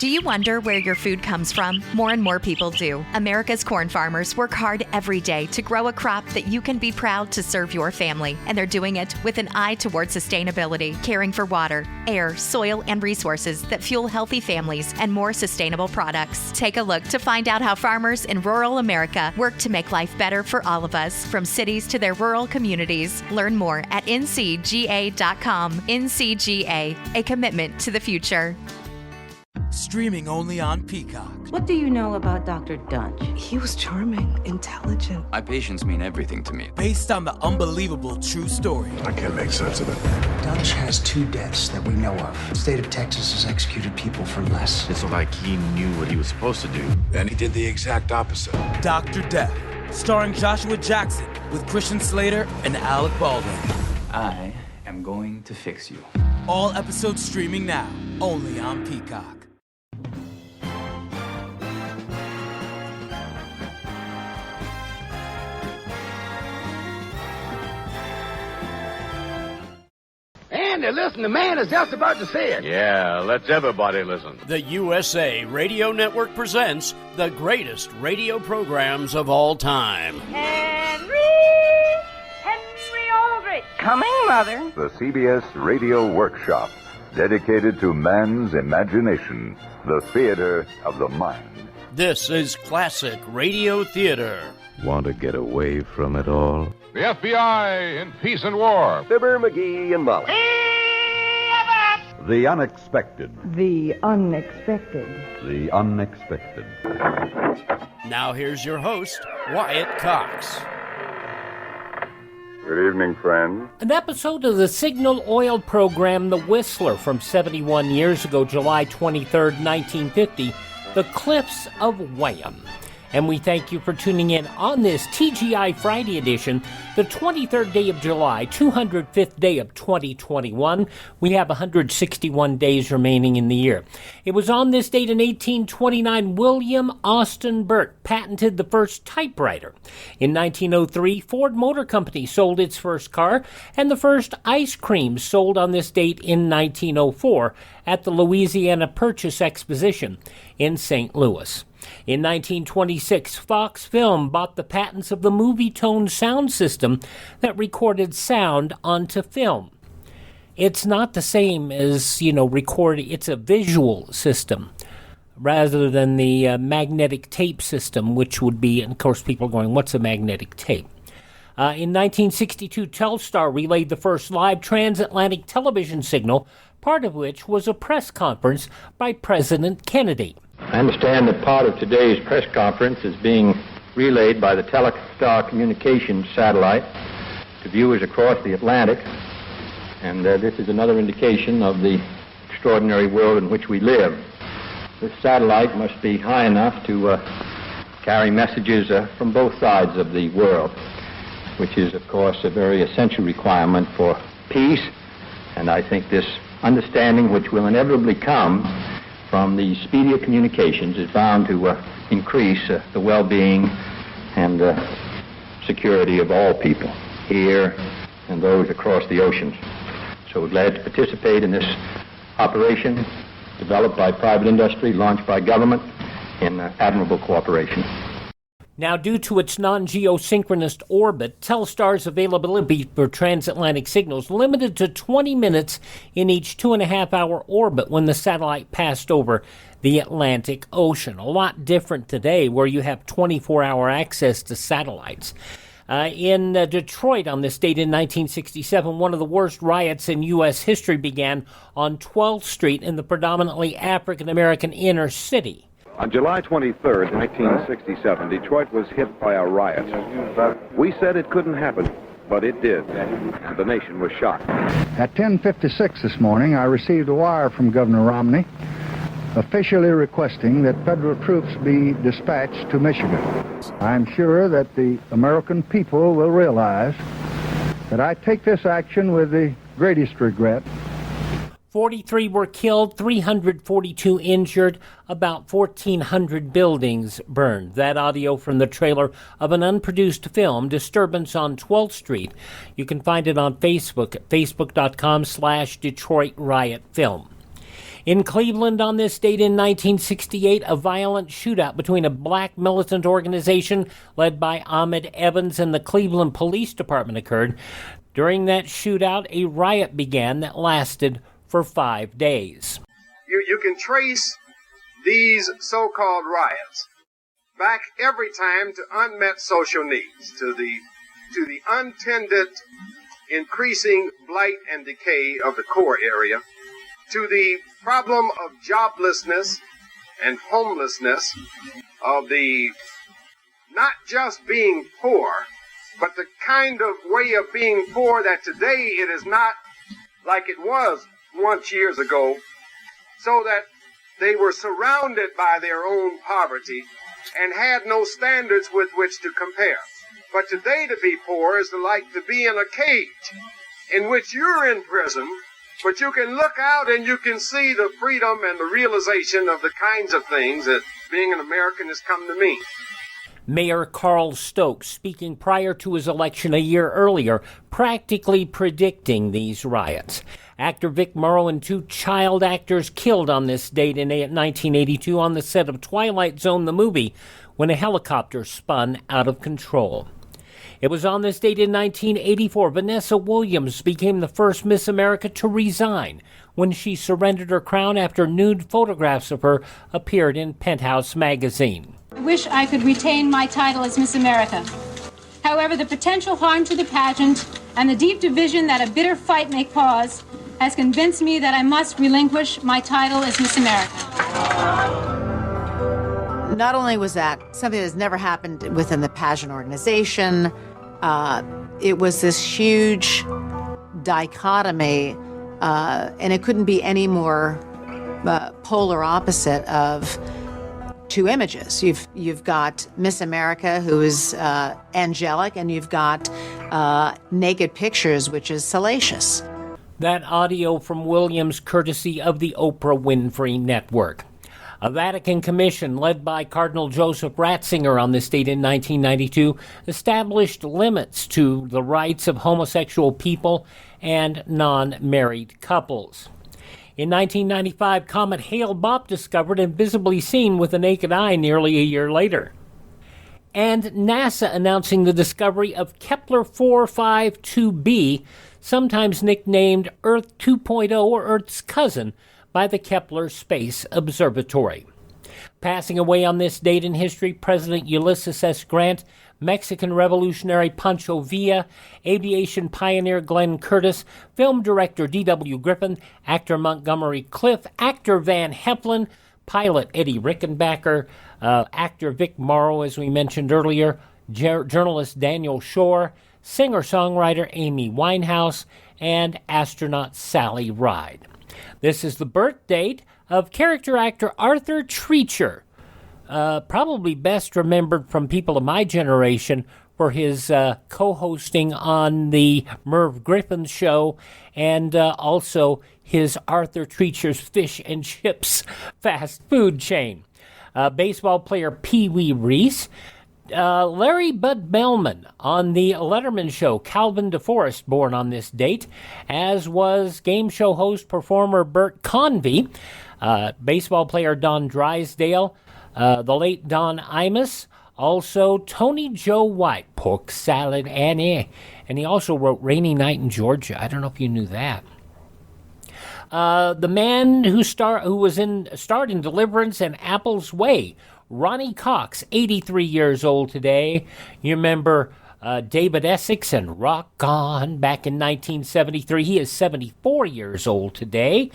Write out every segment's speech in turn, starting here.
Do you wonder where your food comes from? More and more people do. America's corn farmers work hard every day to grow a crop that you can be proud to serve your family. And they're doing it with an eye toward sustainability, caring for water, air, soil, and resources that fuel healthy families and more sustainable products. Take a look to find out how farmers in rural America work to make life better for all of us, from cities to their rural communities. Learn more at ncga.com. NCGA, a commitment to the future. Streaming only on Peacock. What do you know about Dr. Dunch? He was charming, intelligent. My patients mean everything to me. Based on the unbelievable true story. I can't make sense of it. Dunch has 2 deaths that we know of. The state of Texas has executed people for less. It's like he knew what he was supposed to do, and he did the exact opposite. Dr. Death, starring Joshua Jackson with Christian Slater and Alec Baldwin. I am going to fix you. All episodes streaming now, only on Peacock. Andy, listen, the man is just about to say it. Yeah, let's everybody listen. The USA Radio Network presents the greatest radio programs of all time. Henry Aldrich. Coming, Mother. The CBS Radio Workshop, dedicated to man's imagination, the theater of the mind. This is classic radio theater. Want to get away from it all? The FBI in Peace and War. Fibber, McGee, and Molly. The unexpected. The unexpected. The unexpected. Now here's your host, Wyatt Cox. Good evening, friends. An episode of the Signal Oil program, The Whistler, from 71 years ago, July 23rd, 1950, The Cliffs of Wham. And we thank you for tuning in on this TGI Friday edition, the 23rd day of July, 205th day of 2021. We have 161 days remaining in the year. It was on this date in 1829, William Austin Burt patented the first typewriter. In 1903, Ford Motor Company sold its first car, and the first ice cream sold on this date in 1904 at the Louisiana Purchase Exposition in St. Louis. In 1926, Fox Film bought the patents of the movie-tone sound system that recorded sound onto film. It's not the same as, recording. It's a visual system rather than the magnetic tape system, which would be, and of course, people are going, what's a magnetic tape? In 1962, Telstar relayed the first live transatlantic television signal, part of which was a press conference by President Kennedy. I understand that part of today's press conference is being relayed by the Telstar communications satellite to viewers across the Atlantic, and this is another indication of the extraordinary world in which we live. This satellite must be high enough to carry messages from both sides of the world, which is, of course, a very essential requirement for peace, and I think this understanding, which will inevitably come from the speedier communications, is bound to increase the well-being and security of all people here and those across the oceans. So we're glad to participate in this operation developed by private industry, launched by government in admirable cooperation. Now, due to its non-geosynchronous orbit, Telstar's availability for transatlantic signals limited to 20 minutes in each 2.5-hour orbit when the satellite passed over the Atlantic Ocean. A lot different today, where you have 24-hour access to satellites. In Detroit on this date in 1967, one of the worst riots in U.S. history began on 12th Street in the predominantly African-American inner city. On July 23rd, 1967, Detroit was hit by a riot. We said it couldn't happen, but it did, and the nation was shocked. At 10:56 this morning, I received a wire from Governor Romney officially requesting that federal troops be dispatched to Michigan. I'm sure that the American people will realize that I take this action with the greatest regret. 43 were killed, 342 injured, about 1,400 buildings burned. That audio from the trailer of an unproduced film, Disturbance on 12th Street. You can find it on Facebook at facebook.com/Detroit Riot Film. In Cleveland on this date in 1968, a violent shootout between a black militant organization led by Ahmed Evans and the Cleveland Police Department occurred. During that shootout, a riot began that lasted for 5 days. You can trace these so-called riots back every time to unmet social needs, to the untended increasing blight and decay of the core area, to the problem of joblessness and homelessness, of the not just being poor, but the kind of way of being poor that today it is not like it was once years ago, so that they were surrounded by their own poverty and had no standards with which to compare. But today to be poor is like to be in a cage in which you're in prison, but you can look out and you can see the freedom and the realization of the kinds of things that being an American has come to mean. Mayor Carl Stokes, speaking prior to his election a year earlier, practically predicting these riots. Actor Vic Morrow and 2 child actors killed on this date in 1982 on the set of Twilight Zone, the movie, when a helicopter spun out of control. It was on this date in 1984 Vanessa Williams became the first Miss America to resign when she surrendered her crown after nude photographs of her appeared in Penthouse magazine. I wish I could retain my title as Miss America. However, the potential harm to the pageant and the deep division that a bitter fight may cause has convinced me that I must relinquish my title as Miss America. Not only was that something that's never happened within the pageant organization, it was this huge dichotomy, and it couldn't be any more polar opposite of 2 images. You've got Miss America, who is angelic, and you've got naked pictures, which is salacious. That audio from Williams, courtesy of the Oprah Winfrey Network. A Vatican commission led by Cardinal Joseph Ratzinger on this date in 1992 established limits to the rights of homosexual people and non-married couples. In 1995, Comet Hale-Bopp discovered and visibly seen with the naked eye nearly a year later. And NASA announcing the discovery of Kepler 452b, sometimes nicknamed Earth 2.0 or Earth's cousin, by the Kepler Space Observatory. Passing away on this date in history, President Ulysses S. Grant, Mexican revolutionary Pancho Villa, aviation pioneer Glenn Curtiss, film director D.W. Griffin, actor Montgomery Clift, actor Van Heflin, pilot Eddie Rickenbacker, actor Vic Morrow, as we mentioned earlier, journalist Daniel Shore, singer-songwriter Amy Winehouse, and astronaut Sally Ride. This is the birth date of character actor Arthur Treacher, probably best remembered from people of my generation for his co-hosting on the Merv Griffin Show and also his Arthur Treacher's Fish and Chips fast food chain. Baseball player Pee Wee Reese, Larry Bud Bellman on the Letterman Show, Calvin DeForest, born on this date, as was game show host performer Bert Convy, baseball player Don Drysdale, the late Don Imus, also Tony Joe White, Pork Salad Annie, and he also wrote Rainy Night in Georgia. I don't know if you knew that. The man who starred in Deliverance and Apple's Way, Ronnie Cox, 83 years old today. You remember David Essex and Rock On back in 1973. He is 74 years old today.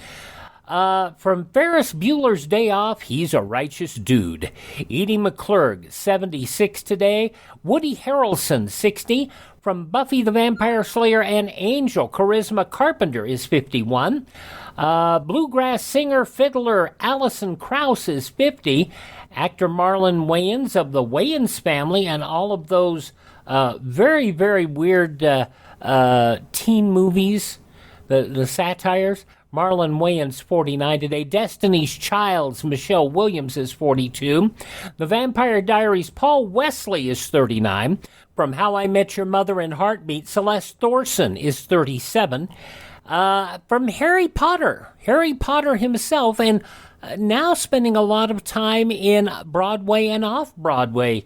From Ferris Bueller's Day Off, he's a righteous dude. Edie McClurg, 76 today. Woody Harrelson, 60. From Buffy the Vampire Slayer and Angel, Charisma Carpenter is 51. Bluegrass singer, fiddler Alison Krauss is 50. Actor Marlon Wayans of the Wayans family and all of those very, very weird teen movies, the satires. Marlon Wayans, 49 today. Destiny's Child's Michelle Williams is 42. The Vampire Diaries' Paul Wesley is 39. From How I Met Your Mother and Heartbeat, Celeste Thorson is 37. from Harry Potter. Harry Potter himself, and now spending a lot of time in Broadway and off-Broadway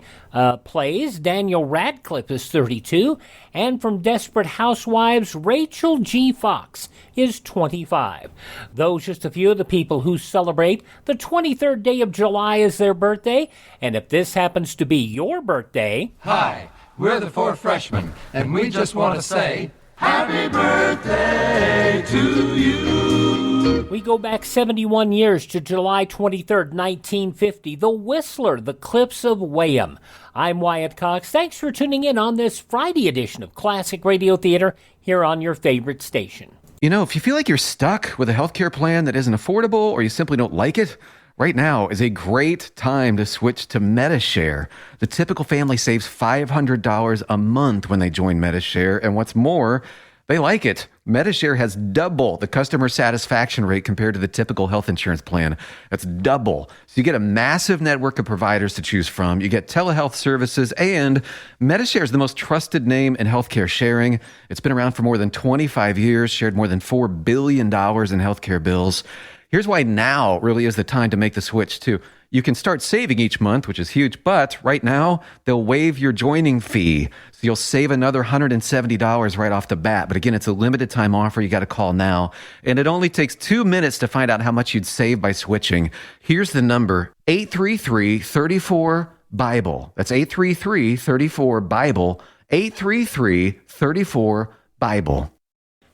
plays. Daniel Radcliffe is 32. And from Desperate Housewives, Rachel G. Fox is 25. Those just a few of the people who celebrate the 23rd day of July as their birthday. And if this happens to be your birthday... Hi, we're the 4 freshmen, and we just want to say... Happy birthday to you. We go back 71 years to July 23rd, 1950. The Whistler, the Cliffs of Wayham. I'm Wyatt Cox. Thanks for tuning in on this Friday edition of Classic Radio Theater here on your favorite station. You know, if you feel like you're stuck with a healthcare plan that isn't affordable or you simply don't like it, right now is a great time to switch to MediShare. The typical family saves $500 a month when they join MediShare, and what's more, they like it. MediShare has double the customer satisfaction rate compared to the typical health insurance plan. That's double. So you get a massive network of providers to choose from. You get telehealth services, and MediShare is the most trusted name in healthcare sharing. It's been around for more than 25 years, shared more than $4 billion in healthcare bills. Here's why now really is the time to make the switch, too. You can start saving each month, which is huge, but right now, they'll waive your joining fee. So you'll save another $170 right off the bat. But again, it's a limited time offer. You got to call now. And it only takes 2 minutes to find out how much you'd save by switching. Here's the number, 833-34-BIBLE. That's 833-34-BIBLE, 833-34-BIBLE.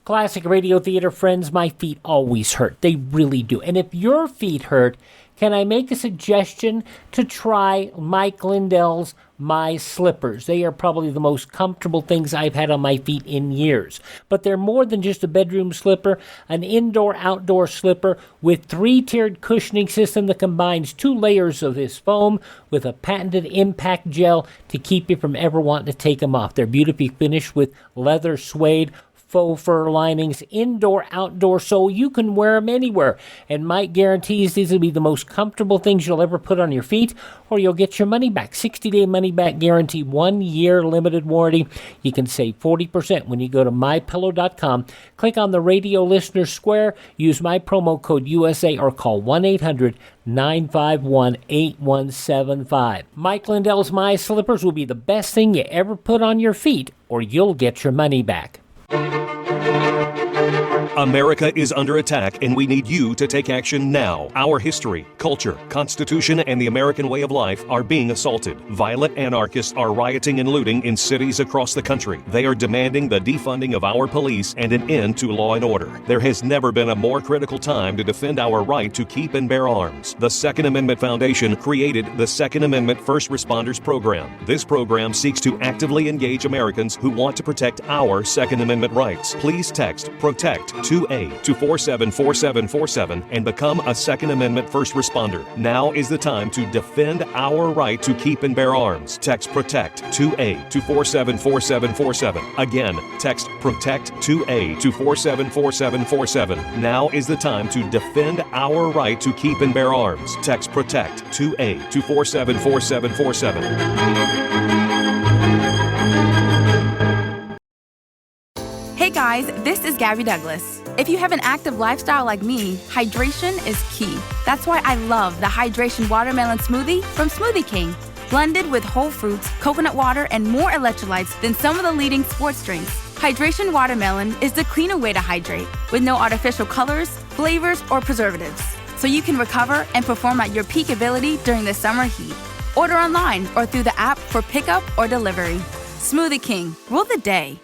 Classic Radio Theater friends, my feet always hurt. They really do. And if your feet hurt, can I make a suggestion to try Mike Lindell's My Slippers? They are probably the most comfortable things I've had on my feet in years. But they're more than just a bedroom slipper, an indoor-outdoor slipper with 3-tiered cushioning system that combines 2 layers of this foam with a patented impact gel to keep you from ever wanting to take them off. They're beautifully finished with leather, suede, faux fur linings, indoor-outdoor, so you can wear them anywhere. And Mike guarantees these will be the most comfortable things you'll ever put on your feet, or you'll get your money back. 60-day money-back guarantee, 1-year limited warranty. You can save 40% when you go to MyPillow.com. Click on the radio listener square, use my promo code USA, or call 1-800-951-8175. Mike Lindell's My Slippers will be the best thing you ever put on your feet, or you'll get your money back. America is under attack, and we need you to take action now. Our history, culture, constitution, and the American way of life are being assaulted. Violent anarchists are rioting and looting in cities across the country. They are demanding the defunding of our police and an end to law and order. There has never been a more critical time to defend our right to keep and bear arms. The Second Amendment Foundation created the Second Amendment First Responders Program. This program seeks to actively engage Americans who want to protect our Second Amendment rights. Please text PROTECT 2A to 474747 and become a Second Amendment first responder. Now is the time to defend our right to keep and bear arms. Text PROTECT 2A to 474747. Again, text PROTECT 2A to 474747. Now is the time to defend our right to keep and bear arms. Text PROTECT 2A to 474747. Hey guys, this is Gabby Douglas. If you have an active lifestyle like me, hydration is key. That's why I love the Hydration Watermelon Smoothie from Smoothie King. Blended with whole fruits, coconut water, and more electrolytes than some of the leading sports drinks. Hydration Watermelon is the cleaner way to hydrate, with no artificial colors, flavors, or preservatives. So you can recover and perform at your peak ability during the summer heat. Order online or through the app for pickup or delivery. Smoothie King, rule the day.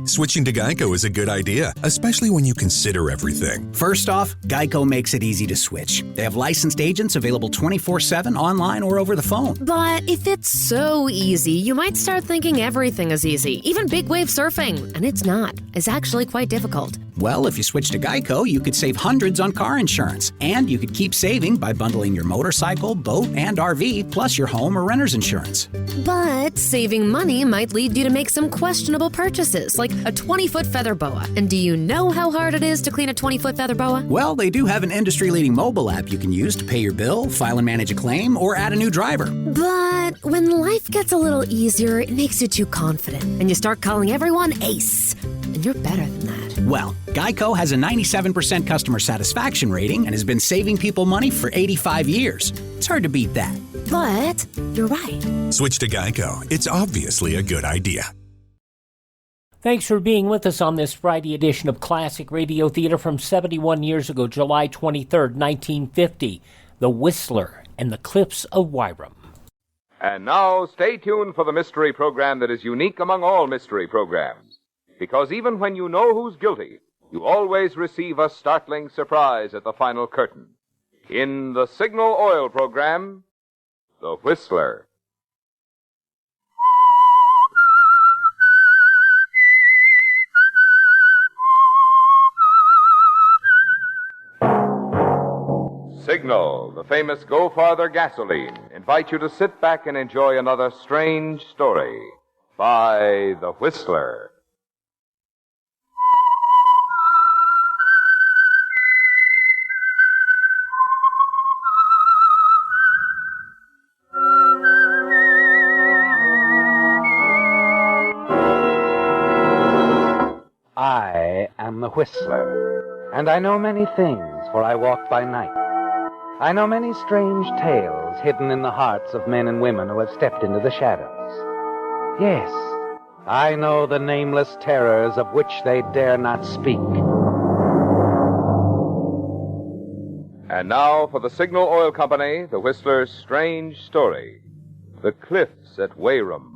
Switching to Geico is a good idea, especially when you consider everything. First off, Geico makes it easy to switch. They have licensed agents available 24/7 online or over the phone. But if it's so easy, you might start thinking everything is easy, even big wave surfing. And it's not. It's actually quite difficult. Well, if you switch to Geico, you could save hundreds on car insurance. And you could keep saving by bundling your motorcycle, boat, and RV, plus your home or renter's insurance. But saving money might lead you to make some questionable purchases, like a 20-foot feather boa. And do you know how hard it is to clean a 20-foot feather boa? Well, they do have an industry-leading mobile app you can use to pay your bill, file and manage a claim, or add a new driver. But when life gets a little easier, it makes you too confident, and you start calling everyone Ace. and you're better than that. Well, Geico has a 97% customer satisfaction rating and has been saving people money for 85 years. It's hard to beat that. But you're right. Switch to Geico. It's obviously a good idea. Thanks for being with us on this Friday edition of Classic Radio Theater from 71 years ago, July 23rd, 1950. The Whistler and the Cliffs of Wyram. And now, stay tuned for the mystery program that is unique among all mystery programs. Because even when you know who's guilty, you always receive a startling surprise at the final curtain. In the Signal Oil program, The Whistler. Signal, the famous Go Farther gasoline, invite you to sit back and enjoy another strange story by The Whistler. I am the Whistler, and I know many things, for I walk by night. I know many strange tales hidden in the hearts of men and women who have stepped into the shadows. Yes, I know the nameless terrors of which they dare not speak. And now for the Signal Oil Company, The Whistler's strange story, The Cliffs at Wyram.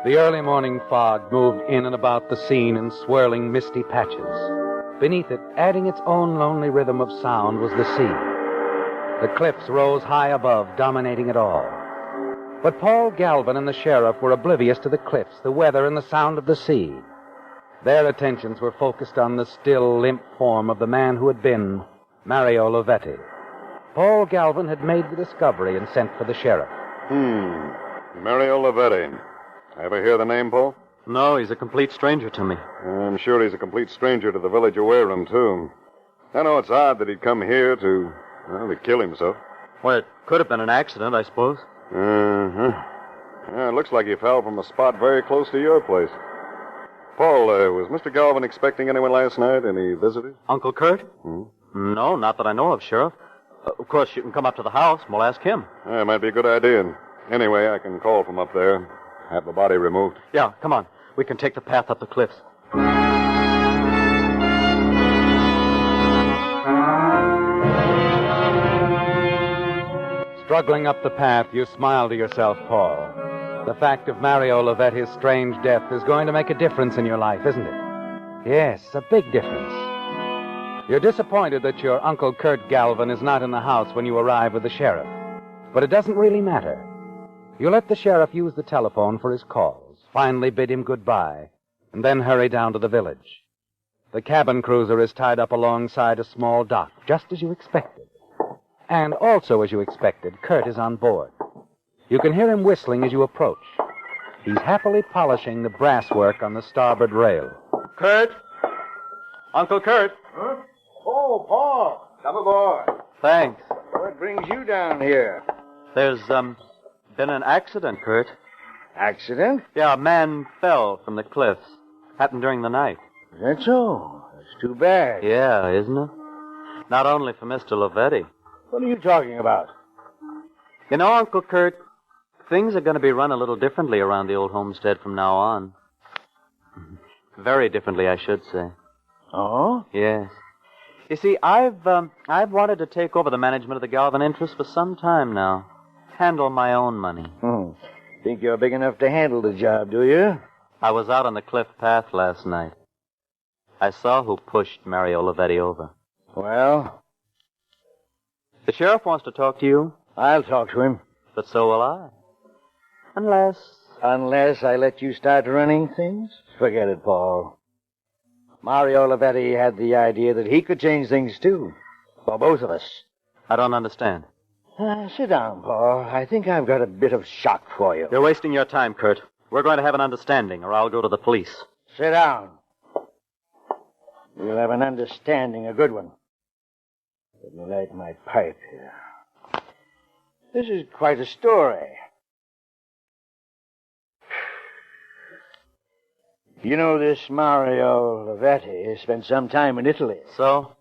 The early morning fog moved in and about the scene in swirling, misty patches. Beneath it, adding its own lonely rhythm of sound, was the sea. The cliffs rose high above, dominating it all. But Paul Galvin and the sheriff were oblivious to the cliffs, the weather, and the sound of the sea. Their attentions were focused on the still, limp form of the man who had been Mario Lovetti. Paul Galvin had made the discovery and sent for the sheriff. Mario Lovetti. Ever hear the name, Paul? No, he's a complete stranger to me. I'm sure he's a complete stranger to the village of Wyram, too. I know it's odd that he'd come here to kill himself. Well, it could have been an accident, I suppose. Yeah, it looks like he fell from a spot very close to your place. Paul, was Mr. Galvin expecting anyone last night? Any visitors? Uncle Kurt? No, not that I know of, Sheriff. Of course, you can come up to the house and we'll ask him. Yeah, it might be a good idea. Anyway, I can call from up there. Have the body removed. Yeah, come on. We can take the path up the cliffs. Struggling up the path, you smile to yourself, Paul. The fact of Mario Lovetti's strange death is going to make a difference in your life, isn't it? Yes, a big difference. You're disappointed that your Uncle Kurt Galvin is not in the house when you arrive with the sheriff. But it doesn't really matter. You let the sheriff use the telephone for his calls, finally bid him goodbye, and then hurry down to the village. The cabin cruiser is tied up alongside a small dock, just as you expected. And also as you expected, Kurt is on board. You can hear him whistling as you approach. He's happily polishing the brasswork on the starboard rail. Kurt? Uncle Kurt? Huh? Oh, Paul. Come aboard. Thanks. What brings you down here? There's, been an accident, Kurt. Accident? Yeah, a man fell from the cliffs. Happened during the night. Is that so? That's too bad. Yeah, isn't it? Not only for Mr. Lovetti. What are you talking about? You know, Uncle Kurt, things are going to be run a little differently around the old homestead from now on. Very differently, I should say. Oh? Yes. You see, I've wanted to take over the management of the Galvin interest for some time now. Handle my own money. Think you're big enough to handle the job, do you? I was out on the cliff path last night. I saw who pushed Mario Lovetti over. Well? The sheriff wants to talk to you. I'll talk to him. But so will I. Unless I let you start running things? Forget it, Paul. Mario Lovetti had the idea that he could change things, too. For both of us. I don't understand. Sit down, Paul. I think I've got a bit of shock for you. You're wasting your time, Kurt. We're going to have an understanding, or I'll go to the police. Sit down. We'll have an understanding, a good one. Let me light my pipe here. This is quite a story. You know, this Mario Lavetti spent some time in Italy. So?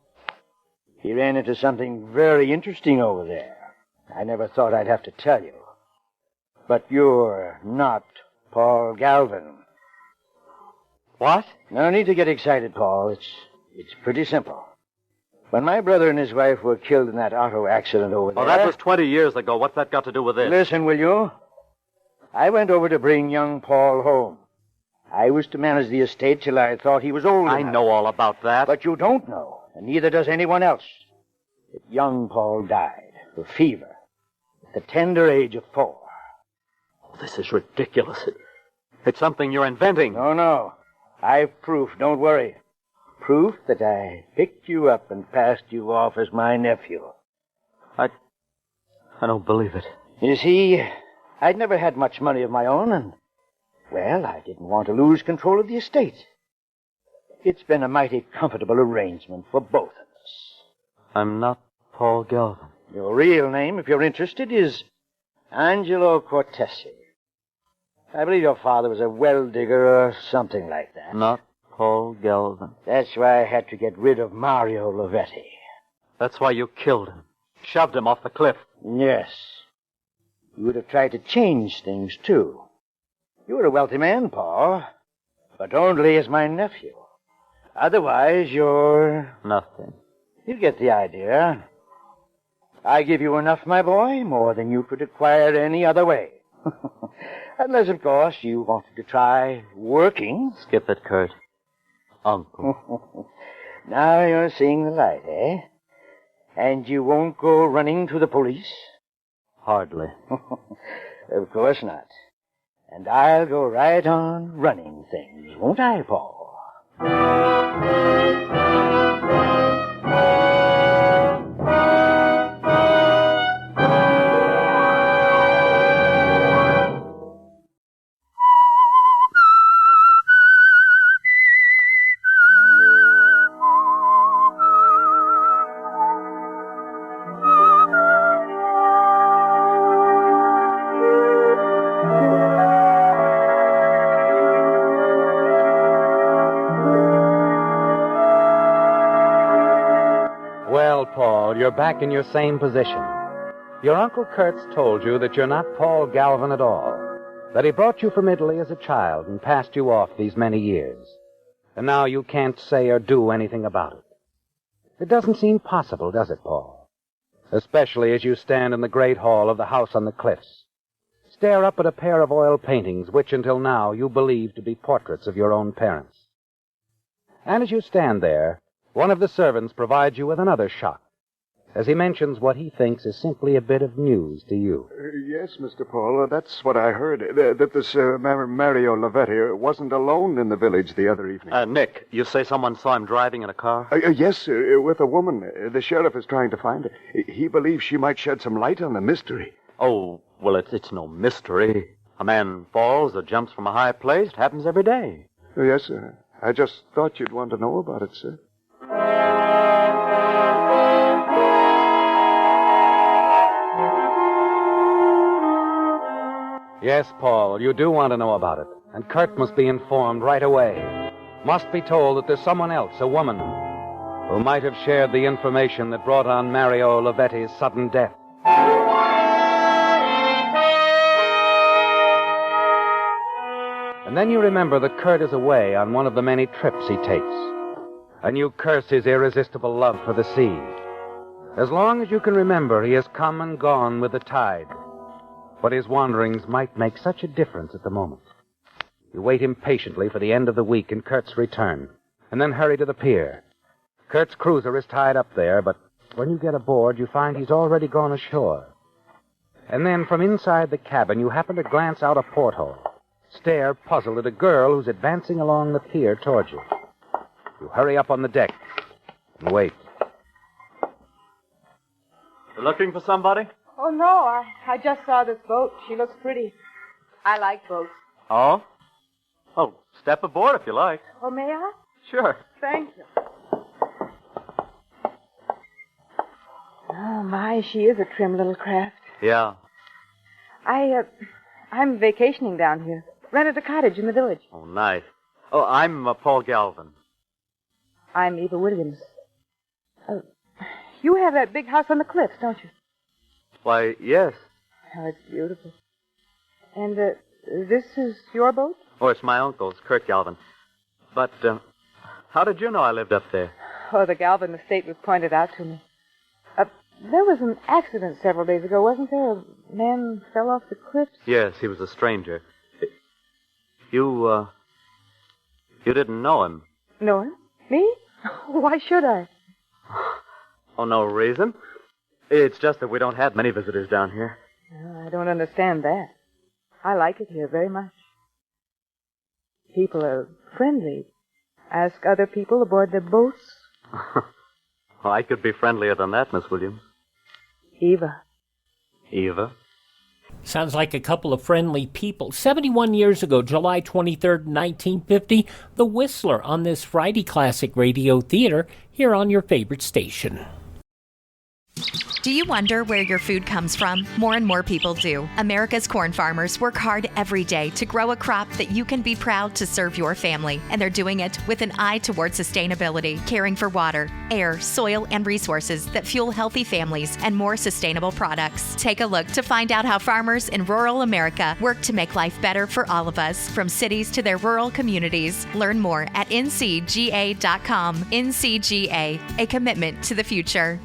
He ran into something very interesting over there. I never thought I'd have to tell you. But you're not Paul Galvin. What? No need to get excited, Paul. It's pretty simple. When my brother and his wife were killed in that auto accident over there... Oh, that was 20 years ago. What's that got to do with this? Listen, will you? I went over to bring young Paul home. I was to manage the estate till I thought he was old enough. I know all about that. But you don't know, and neither does anyone else. That young Paul died of fever at the tender age of 4. Oh, this is ridiculous. It's something you're inventing. No. I've proof, don't worry. Proof that I picked you up and passed you off as my nephew. I don't believe it. You see, I'd never had much money of my own, and, well, I didn't want to lose control of the estate. It's been a mighty comfortable arrangement for both of us. I'm not Paul Galvin. Your real name, if you're interested, is Angelo Cortesi. I believe your father was a well digger or something like that. Not Paul Galvin. That's why I had to get rid of Mario Lavetti. That's why you killed him. Shoved him off the cliff. Yes. You would have tried to change things, too. You were a wealthy man, Paul, but only as my nephew. Otherwise, you're... Nothing. You get the idea. I give you enough, my boy, more than you could acquire any other way. Unless, of course, you wanted to try working. Skip it, Kurt. Uncle. Now you're seeing the light, eh? And you won't go running to the police? Hardly. Of course not. And I'll go right on running things, won't I, Paul? Paul, you're back in your same position. Your Uncle Kurt's told you that you're not Paul Galvin at all, that he brought you from Italy as a child and passed you off these many years. And now you can't say or do anything about it. It doesn't seem possible, does it, Paul? Especially as you stand in the great hall of the house on the cliffs. Stare up at a pair of oil paintings which until now you believed to be portraits of your own parents. And as you stand there, one of the servants provides you with another shock, as he mentions what he thinks is simply a bit of news to you. Yes, Mr. Paul, that's what I heard, that this Mario Lavetti wasn't alone in the village the other evening. Nick, you say someone saw him driving in a car? Yes, with a woman. The sheriff is trying to find her. He believes she might shed some light on the mystery. Oh, well, it's no mystery. A man falls or jumps from a high place. It happens every day. Yes, sir. I just thought you'd want to know about it, sir. Yes, Paul, you do want to know about it. And Kurt must be informed right away. Must be told that there's someone else, a woman, who might have shared the information that brought on Mario Lavetti's sudden death. And then you remember that Kurt is away on one of the many trips he takes. And you curse his irresistible love for the sea. As long as you can remember, he has come and gone with the tide. But his wanderings might make such a difference at the moment. You wait impatiently for the end of the week and Kurt's return, and then hurry to the pier. Kurt's cruiser is tied up there, but when you get aboard, you find he's already gone ashore. And then from inside the cabin, you happen to glance out a porthole, stare puzzled at a girl who's advancing along the pier towards you. You hurry up on the deck and wait. You looking for somebody? Oh, no, I just saw this boat. She looks pretty. I like boats. Oh? Oh, step aboard if you like. Oh, may I? Sure. Thank you. Oh, my, she is a trim little craft. Yeah, I'm vacationing down here. Rented a cottage in the village. Oh, nice. Oh, I'm Paul Galvin. I'm Eva Williams. You have that big house on the cliffs, don't you? Why, yes. Oh, it's beautiful. And this is your boat? Oh, it's my uncle's, Kurt Galvin. But how did you know I lived up there? Oh, the Galvin estate was pointed out to me. There was an accident several days ago, wasn't there? A man fell off the cliffs. Yes, he was a stranger. You didn't know him? Know him? Me? Why should I? Oh, no reason. It's just that we don't have many visitors down here. I don't understand that. I like it here very much. People are friendly. Ask other people aboard their boats. Well, I could be friendlier than that, Miss Williams. Eva. Eva? Sounds like a couple of friendly people. 71 years ago, July 23rd, 1950, The Whistler on this Friday Classic Radio Theater here on your favorite station. Do you wonder where your food comes from? More and more people do. America's corn farmers work hard every day to grow a crop that you can be proud to serve your family. And they're doing it with an eye toward sustainability, caring for water, air, soil, and resources that fuel healthy families and more sustainable products. Take a look to find out how farmers in rural America work to make life better for all of us, from cities to their rural communities. Learn more at ncga.com. NCGA, a commitment to the future.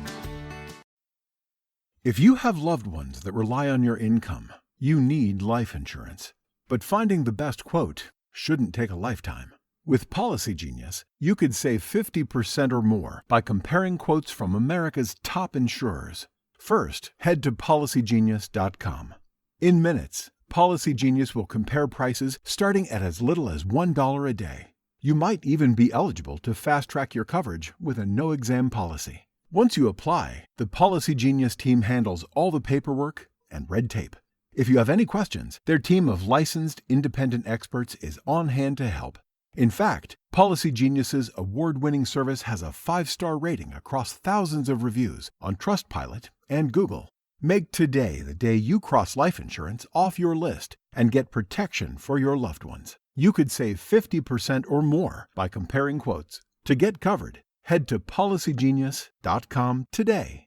If you have loved ones that rely on your income, you need life insurance. But finding the best quote shouldn't take a lifetime. With Policy Genius, you could save 50% or more by comparing quotes from America's top insurers. First, head to PolicyGenius.com. In minutes, Policy Genius will compare prices starting at as little as $1 a day. You might even be eligible to fast-track your coverage with a no-exam policy. Once you apply, the Policy Genius team handles all the paperwork and red tape. If you have any questions, their team of licensed independent experts is on hand to help. In fact, Policy Genius's award-winning service has a 5-star rating across thousands of reviews on Trustpilot and Google. Make today the day you cross life insurance off your list and get protection for your loved ones. You could save 50% or more by comparing quotes. To get covered, head to PolicyGenius.com today.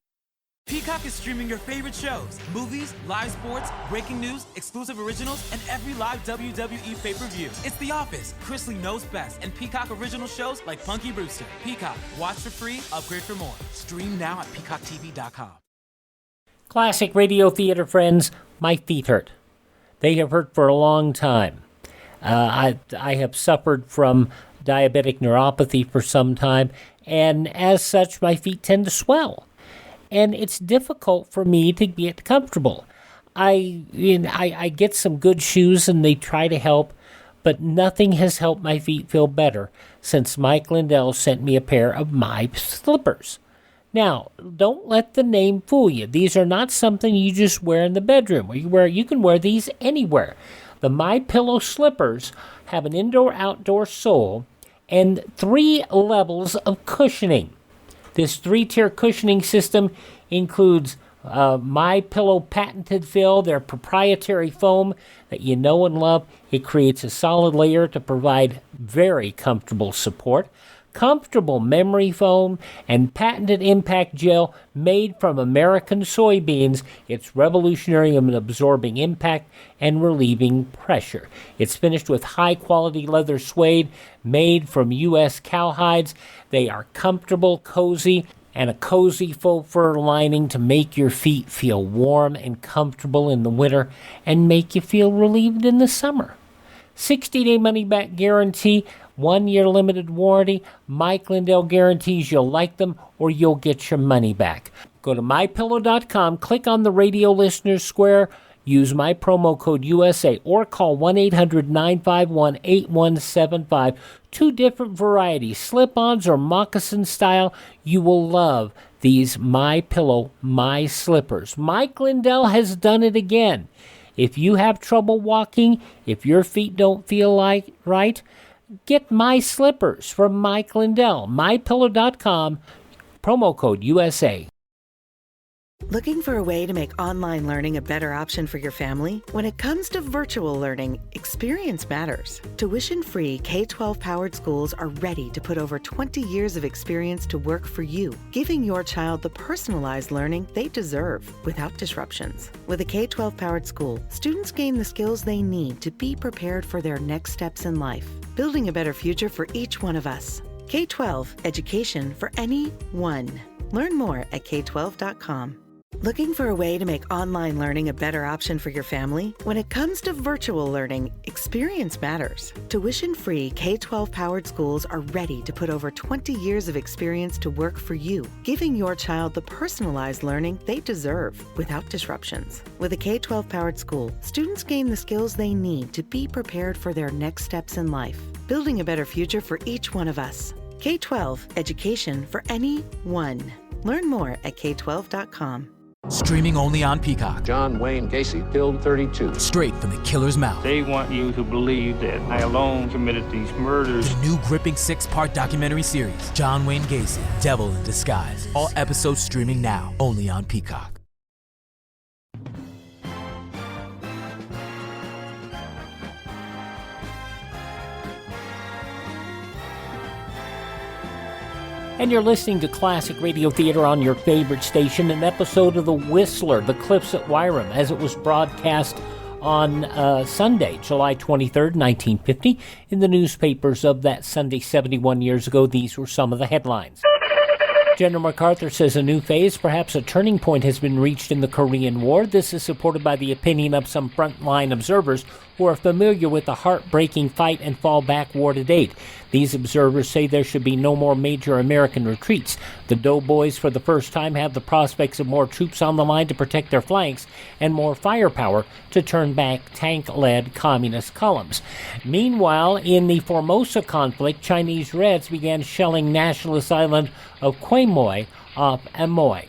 Peacock is streaming your favorite shows, movies, live sports, breaking news, exclusive originals, and every live WWE pay-per-view. It's The Office, Chris Lee Knows Best, and Peacock original shows like Punky Brewster. Peacock, watch for free, upgrade for more. Stream now at PeacockTV.com. Classic Radio Theater friends, my feet hurt. They have hurt for a long time. I have suffered from diabetic neuropathy for some time, and as such, my feet tend to swell. And it's difficult for me to get comfortable. I get some good shoes, and they try to help, but nothing has helped my feet feel better since Mike Lindell sent me a pair of my slippers. Now, don't let the name fool you. These are not something you just wear in the bedroom. You can wear these anywhere. The My Pillow slippers have an indoor-outdoor sole and 3 levels of cushioning. This 3-tier cushioning system includes My Pillow patented fill, their proprietary foam that you know and love. It creates a solid layer to provide very comfortable support. Comfortable memory foam and patented impact gel made from American soybeans. It's revolutionary in absorbing impact and relieving pressure. It's finished with high-quality leather suede made from U.S. cowhides. They are comfortable, cozy, and a cozy faux fur lining to make your feet feel warm and comfortable in the winter and make you feel relieved in the summer. 60-day money-back guarantee, 1-year limited warranty. Mike Lindell guarantees you'll like them or you'll get your money back. Go to MyPillow.com, click on the radio listeners square, use my promo code USA, or call 1-800-951-8175. 2 different varieties, slip-ons or moccasin style. You will love these My Pillow, My Slippers. Mike Lindell has done it again. If you have trouble walking, if your feet don't feel like right, get My Slippers from Mike Lindell. MyPillow.com, promo code USA. Looking for a way to make online learning a better option for your family? When it comes to virtual learning, experience matters. Tuition-free K-12 powered schools are ready to put over 20 years of experience to work for you, giving your child the personalized learning they deserve without disruptions. With a K-12 powered school, students gain the skills they need to be prepared for their next steps in life, building a better future for each one of us. K-12, education for anyone. Learn more at k12.com. Looking for a way to make online learning a better option for your family? When it comes to virtual learning, experience matters. Tuition-free K-12 powered schools are ready to put over 20 years of experience to work for you, giving your child the personalized learning they deserve without disruptions. With a K-12 powered school, students gain the skills they need to be prepared for their next steps in life, building a better future for each one of us. K-12, education for anyone. Learn more at k12.com. Streaming only on Peacock. John Wayne Gacy killed 32. Straight from the killer's mouth. They want you to believe that I alone committed these murders. The new gripping 6-part documentary series, John Wayne Gacy, Devil in Disguise. All episodes streaming now, only on Peacock. And you're listening to Classic Radio Theater on your favorite station, an episode of The Whistler, The Cliffs at Wyram, as it was broadcast on Sunday, July 23rd, 1950. In the newspapers of that Sunday 71 years ago, these were some of the headlines. General MacArthur says a new phase, perhaps a turning point, has been reached in the Korean War. This is supported by the opinion of some frontline observers who are familiar with the heartbreaking fight and fallback war to date. These observers say there should be no more major American retreats. The Doughboys, for the first time, have the prospects of more troops on the line to protect their flanks and more firepower to turn back tank-led communist columns. Meanwhile, in the Formosa conflict, Chinese Reds began shelling nationalist island of Quemoy off Amoy.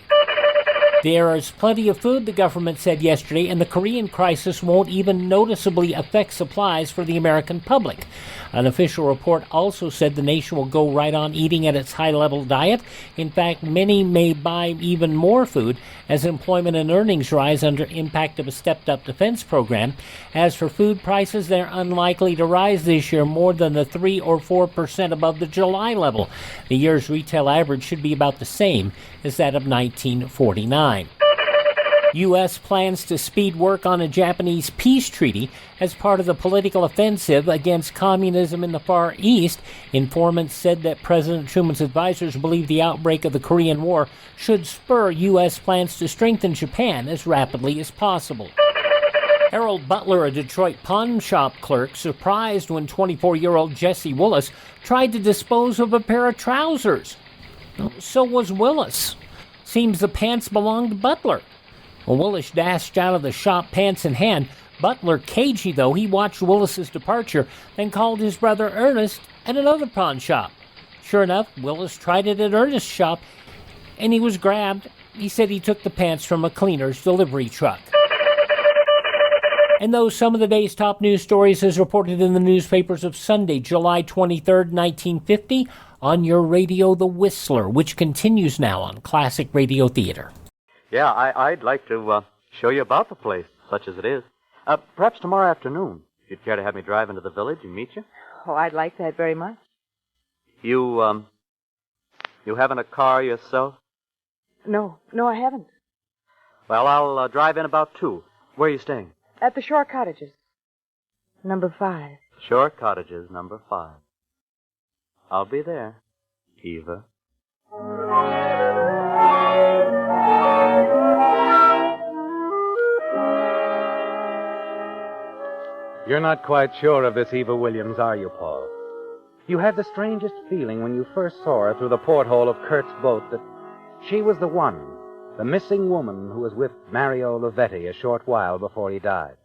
There is plenty of food, the government said yesterday, and the Korean crisis won't even noticeably affect supplies for the American public. An official report also said the nation will go right on eating at its high-level diet. In fact, many may buy even more food as employment and earnings rise under impact of a stepped-up defense program. As for food prices, they're unlikely to rise this year more than the 3 or 4% above the July level. The year's retail average should be about the same as that of 1949. U.S. plans to speed work on a Japanese peace treaty as part of the political offensive against communism in the Far East. Informants said that President Truman's advisors believe the outbreak of the Korean War should spur U.S. plans to strengthen Japan as rapidly as possible. Harold Butler, a Detroit pawn shop clerk, surprised when 24-year-old Jesse Willis tried to dispose of a pair of trousers. So was Willis. Seems the pants belonged to Butler. Well, Willis dashed out of the shop, pants in hand. Butler, cagey though, he watched Willis's departure, then called his brother Ernest at another pawn shop. Sure enough, Willis tried it at Ernest's shop, and he was grabbed. He said he took the pants from a cleaner's delivery truck. And those some of the day's top news stories as reported in the newspapers of Sunday, July 23rd, 1950, on your radio, The Whistler, which continues now on Classic Radio Theater. Yeah, I'd like to show you about the place, such as it is. Perhaps tomorrow afternoon. If you'd care to have me drive into the village and meet you. Oh, I'd like that very much. You having a car yourself? No, I haven't. Well, I'll drive in about 2. Where are you staying? At the Shore Cottages. Number 5. Shore Cottages, number 5. I'll be there, Eva. You're not quite sure of this Eva Williams, are you, Paul? You had the strangest feeling when you first saw her through the porthole of Kurt's boat that she was the one, the missing woman who was with Mario Lavetti a short while before he died.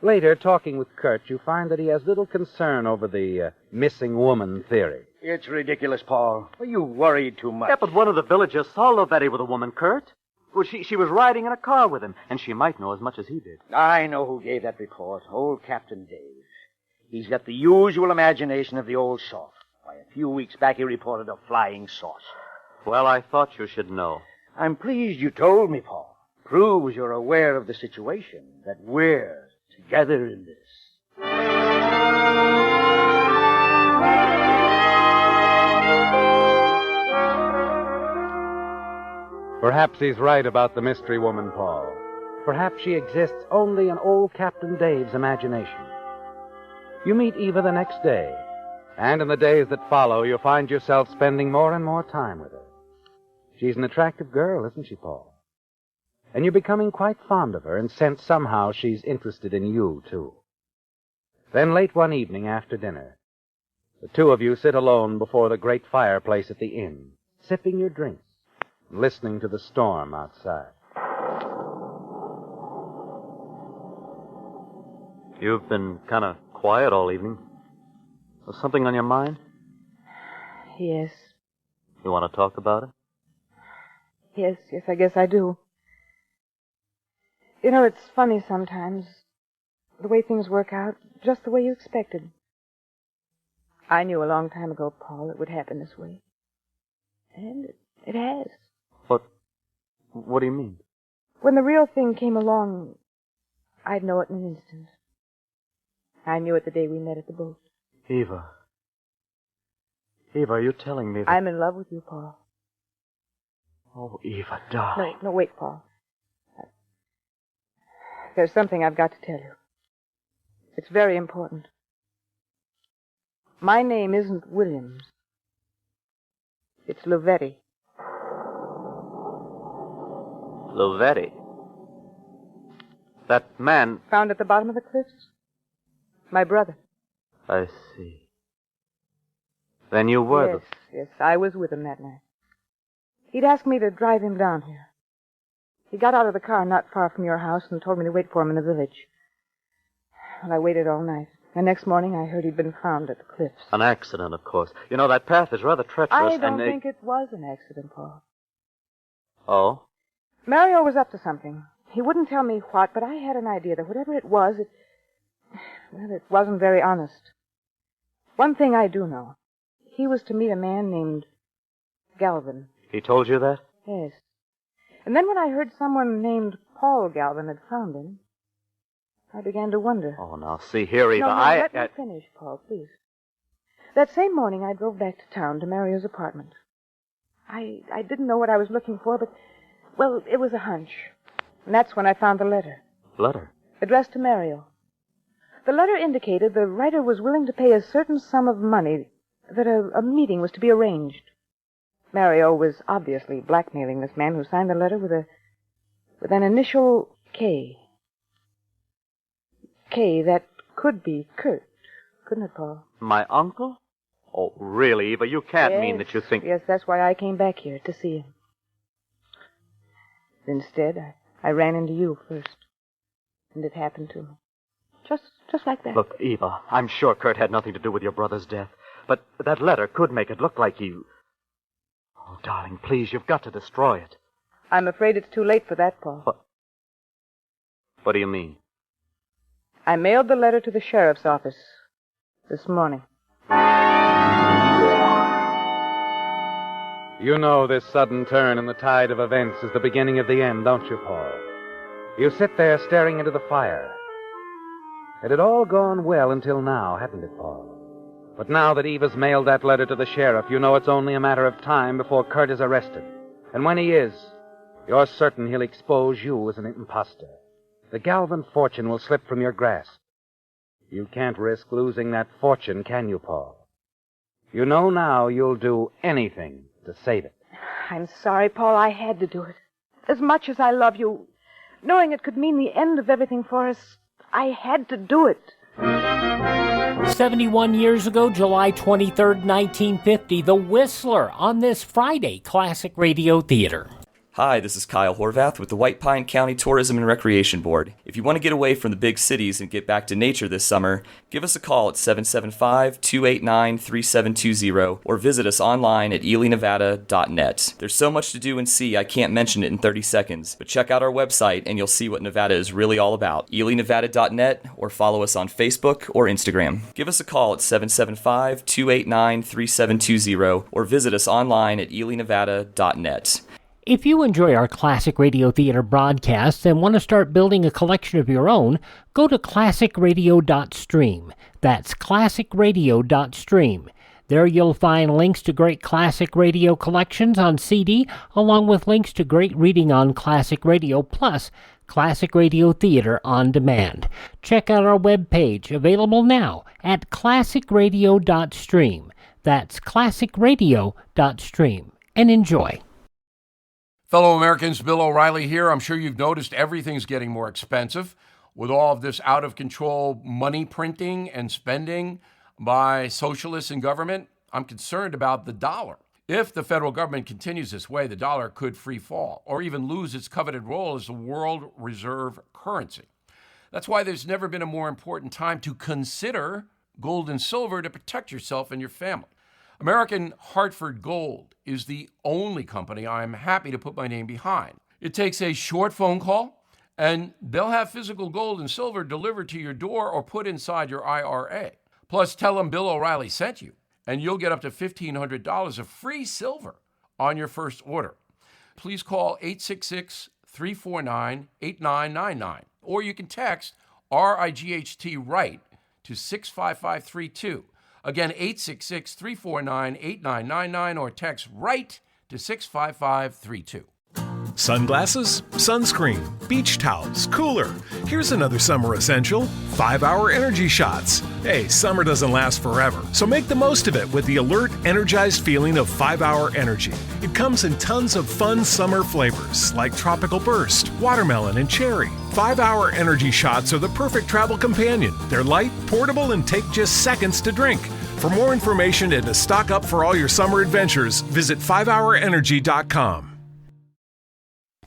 Later, talking with Kurt, you find that he has little concern over the missing woman theory. It's ridiculous, Paul. You worried too much. Yeah, but one of the villagers saw Lavetti with a woman, Kurt. Well, she was riding in a car with him, and she might know as much as he did. I know who gave that report. Old Captain Dave. He's got the usual imagination of the old sort. Why, a few weeks back he reported a flying saucer. Well, I thought you should know. I'm pleased you told me, Paul. Proves you're aware of the situation, that we're together in this. Perhaps he's right about the mystery woman, Paul. Perhaps she exists only in old Captain Dave's imagination. You meet Eva the next day, and in the days that follow, you'll find yourself spending more and more time with her. She's an attractive girl, isn't she, Paul? And you're becoming quite fond of her and sense somehow she's interested in you, too. Then late one evening after dinner, the two of you sit alone before the great fireplace at the inn, sipping your drinks and listening to the storm outside. You've been kind of quiet all evening. Was something on your mind? Yes. You want to talk about it? Yes, I guess I do. You know, it's funny sometimes, the way things work out, just the way you expected. I knew a long time ago, Paul, it would happen this way. And it has. What do you mean? When the real thing came along, I'd know it in an instant. I knew it the day we met at the boat. Eva, are you telling me that... I'm in love with you, Paul. Oh, Eva, darling. No, wait, Paul. There's something I've got to tell you. It's very important. My name isn't Williams. It's Lovetti. Lovetti? That man... Found at the bottom of the cliffs? My brother. I see. Then you were Yes, I was with him that night. He'd asked me to drive him down here. He got out of the car not far from your house and told me to wait for him in the village. Well, I waited all night. The next morning, I heard he'd been found at the cliffs. An accident, of course. You know, that path is rather treacherous. I don't think it was an accident, Paul. Oh? Mario was up to something. He wouldn't tell me what, but I had an idea that whatever it was, it wasn't very honest. One thing I do know. He was to meet a man named Galvin. He told you that? Yes. And then when I heard someone named Paul Galvin had found him, I began to wonder. Oh, now, see here, Eva, let me finish, Paul, please. That same morning, I drove back to town to Mario's apartment. I didn't know what I was looking for, but, well, it was a hunch. And that's when I found the letter. Letter? Addressed to Mario. The letter indicated the writer was willing to pay a certain sum of money, that a meeting was to be arranged. Mario was obviously blackmailing this man who signed the letter with an initial K. K, that could be Kurt, couldn't it, Paul? My uncle? Oh, really, Eva? You can't mean that you think... Yes, that's why I came back here, to see him. Instead, I ran into you first. And it happened to me. Just like that. Look, Eva, I'm sure Kurt had nothing to do with your brother's death. But that letter could make it look like he... Oh, darling, please, you've got to destroy it. I'm afraid it's too late for that, Paul. What do you mean? I mailed the letter to the sheriff's office this morning. You know this sudden turn in the tide of events is the beginning of the end, don't you, Paul? You sit there staring into the fire. It had all gone well until now, hadn't it, Paul? But now that Eva's mailed that letter to the sheriff, you know it's only a matter of time before Kurt is arrested. And when he is, you're certain he'll expose you as an imposter. The Galvin fortune will slip from your grasp. You can't risk losing that fortune, can you, Paul? You know now you'll do anything to save it. I'm sorry, Paul. I had to do it. As much as I love you, knowing it could mean the end of everything for us, I had to do it. 71 years ago, July 23rd, 1950, The Whistler on this Friday, Classic Radio Theater. Hi, this is Kyle Horvath with the White Pine County Tourism and Recreation Board. If you want to get away from the big cities and get back to nature this summer, give us a call at 775-289-3720 or visit us online at elinevada.net. There's so much to do and see I can't mention it in 30 seconds, but check out our website and you'll see what Nevada is really all about. elinevada.net or follow us on Facebook or Instagram. Give us a call at 775-289-3720 or visit us online at elinevada.net. If you enjoy our Classic Radio Theater broadcasts and want to start building a collection of your own, go to classicradio.stream. That's classicradio.stream. There you'll find links to great classic radio collections on CD, along with links to great reading on classic radio, plus Classic Radio Theater on demand. Check out our webpage, available now at classicradio.stream. That's classicradio.stream. And enjoy. Fellow Americans, Bill O'Reilly here. I'm sure you've noticed everything's getting more expensive with all of this out-of-control money printing and spending by socialists in government. I'm concerned about the dollar. If the federal government continues this way, the dollar could free fall or even lose its coveted role as the world reserve currency. That's why there's never been a more important time to consider gold and silver to protect yourself and your family. American Hartford Gold is the only company I'm happy to put my name behind. It takes a short phone call, and they'll have physical gold and silver delivered to your door or put inside your IRA. Plus, tell them Bill O'Reilly sent you, and you'll get up to $1,500 of free silver on your first order. Please call 866-349-8999, or you can text RIGHT RIGHT to 65532. Again, 866-349-8999, or text RIGHT to 65532. Sunglasses, sunscreen, beach towels, cooler. Here's another summer essential, 5-hour energy shots. Hey, summer doesn't last forever, so make the most of it with the alert, energized feeling of 5-hour energy. It comes in tons of fun summer flavors like Tropical Burst, Watermelon, and Cherry. 5-hour energy shots are the perfect travel companion. They're light, portable, and take just seconds to drink. For more information and to stock up for all your summer adventures, visit 5hourenergy.com.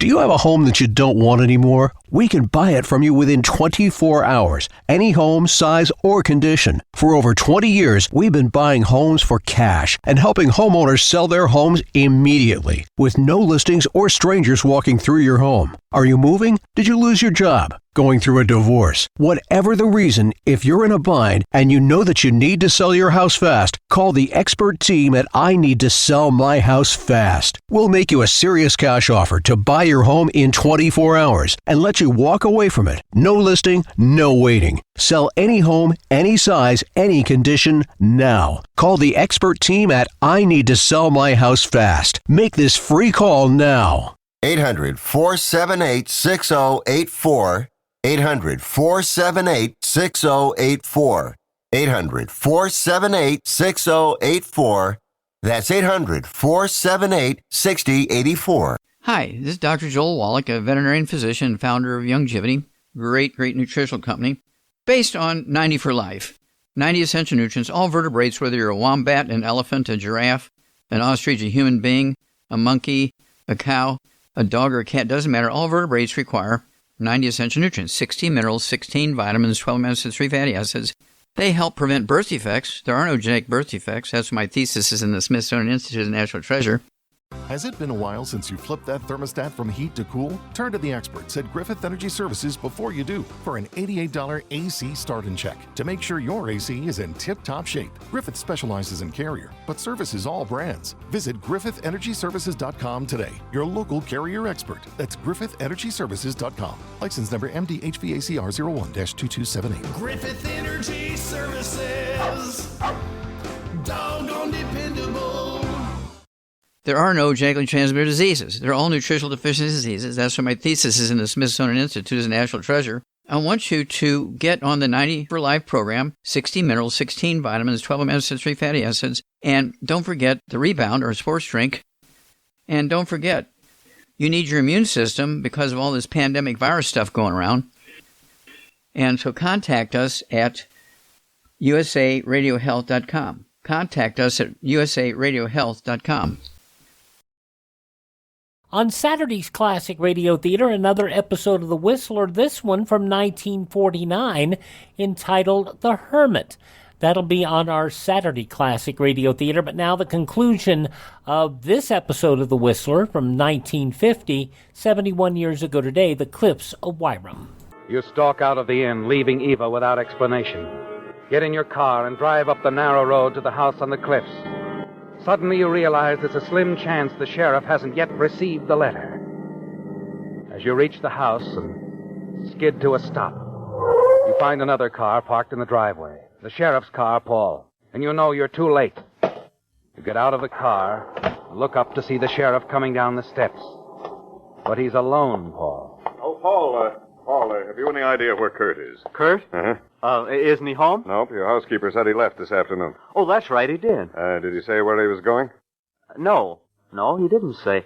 Do you have a home that you don't want anymore? We can buy it from you within 24 hours. Any home, size, or condition. For over 20 years, we've been buying homes for cash and helping homeowners sell their homes immediately, with no listings or strangers walking through your home. Are you moving? Did you lose your job? Going through a divorce? Whatever the reason, if you're in a bind and you know that you need to sell your house fast, call the expert team at I Need to Sell My House Fast. We'll make you a serious cash offer to buy your home in 24 hours and let you walk away from it. No listing, no waiting. Sell any home, any size, any condition, now. Call the expert team at I Need to Sell My House Fast. Make this free call now. 800-478-6084. 800-478-6084. 800-478-6084. That's 800-478-6084. Hi, this is Dr. Joel Wallach, a veterinarian physician and founder of Youngevity, great nutritional company, based on 90 for Life. 90 essential nutrients, all vertebrates, whether you're a wombat, an elephant, a giraffe, an ostrich, a human being, a monkey, a cow, a dog, or a cat, doesn't matter. All vertebrates require 90 essential nutrients, 16 minerals, 16 vitamins, 12 amino acids, 3 fatty acids. They help prevent birth defects. There are no genetic birth defects. That's my thesis is in the Smithsonian Institute of Natural Treasure. Has it been a while since you flipped that thermostat from heat to cool? Turn to the experts at Griffith Energy Services before you do for an $88 AC start and check to make sure your AC is in tip-top shape. Griffith specializes in Carrier, but services all brands. Visit GriffithEnergyServices.com today. Your local Carrier expert. That's GriffithEnergyServices.com. License number MD-HVACR 01-2278. Griffith Energy Services. Doggone dependable. There are no genetically transmitted diseases. They're all nutritional deficiency diseases. That's why my thesis is in the Smithsonian Institute of Natural Treasure. I want you to get on the 90 for Life program, 60 minerals, 16 vitamins, 12 amino acids, 3 fatty acids, and don't forget the Rebound or sports drink. And don't forget, you need your immune system because of all this pandemic virus stuff going around. And so contact us at usaradiohealth.com. Contact us at usaradiohealth.com. On Saturday's Classic Radio Theater, another episode of The Whistler, this one from 1949, entitled The Hermit. That'll be on our Saturday Classic Radio Theater, but now the conclusion of this episode of The Whistler from 1950, 71 years ago today, The Cliffs of Wyram. You stalk out of the inn, leaving Eva without explanation. Get in your car and drive up the narrow road to the house on the cliffs. Suddenly you realize there's a slim chance the sheriff hasn't yet received the letter. As you reach the house and skid to a stop, you find another car parked in the driveway. The sheriff's car, Paul. And you know you're too late. You get out of the car and look up to see the sheriff coming down the steps. But he's alone, Paul. Oh, Paul, have you any idea where Kurt is? Kurt? Uh-huh. Isn't he home? Nope, your housekeeper said he left this afternoon. Oh, that's right, he did. Did he say where he was going? No, he didn't say.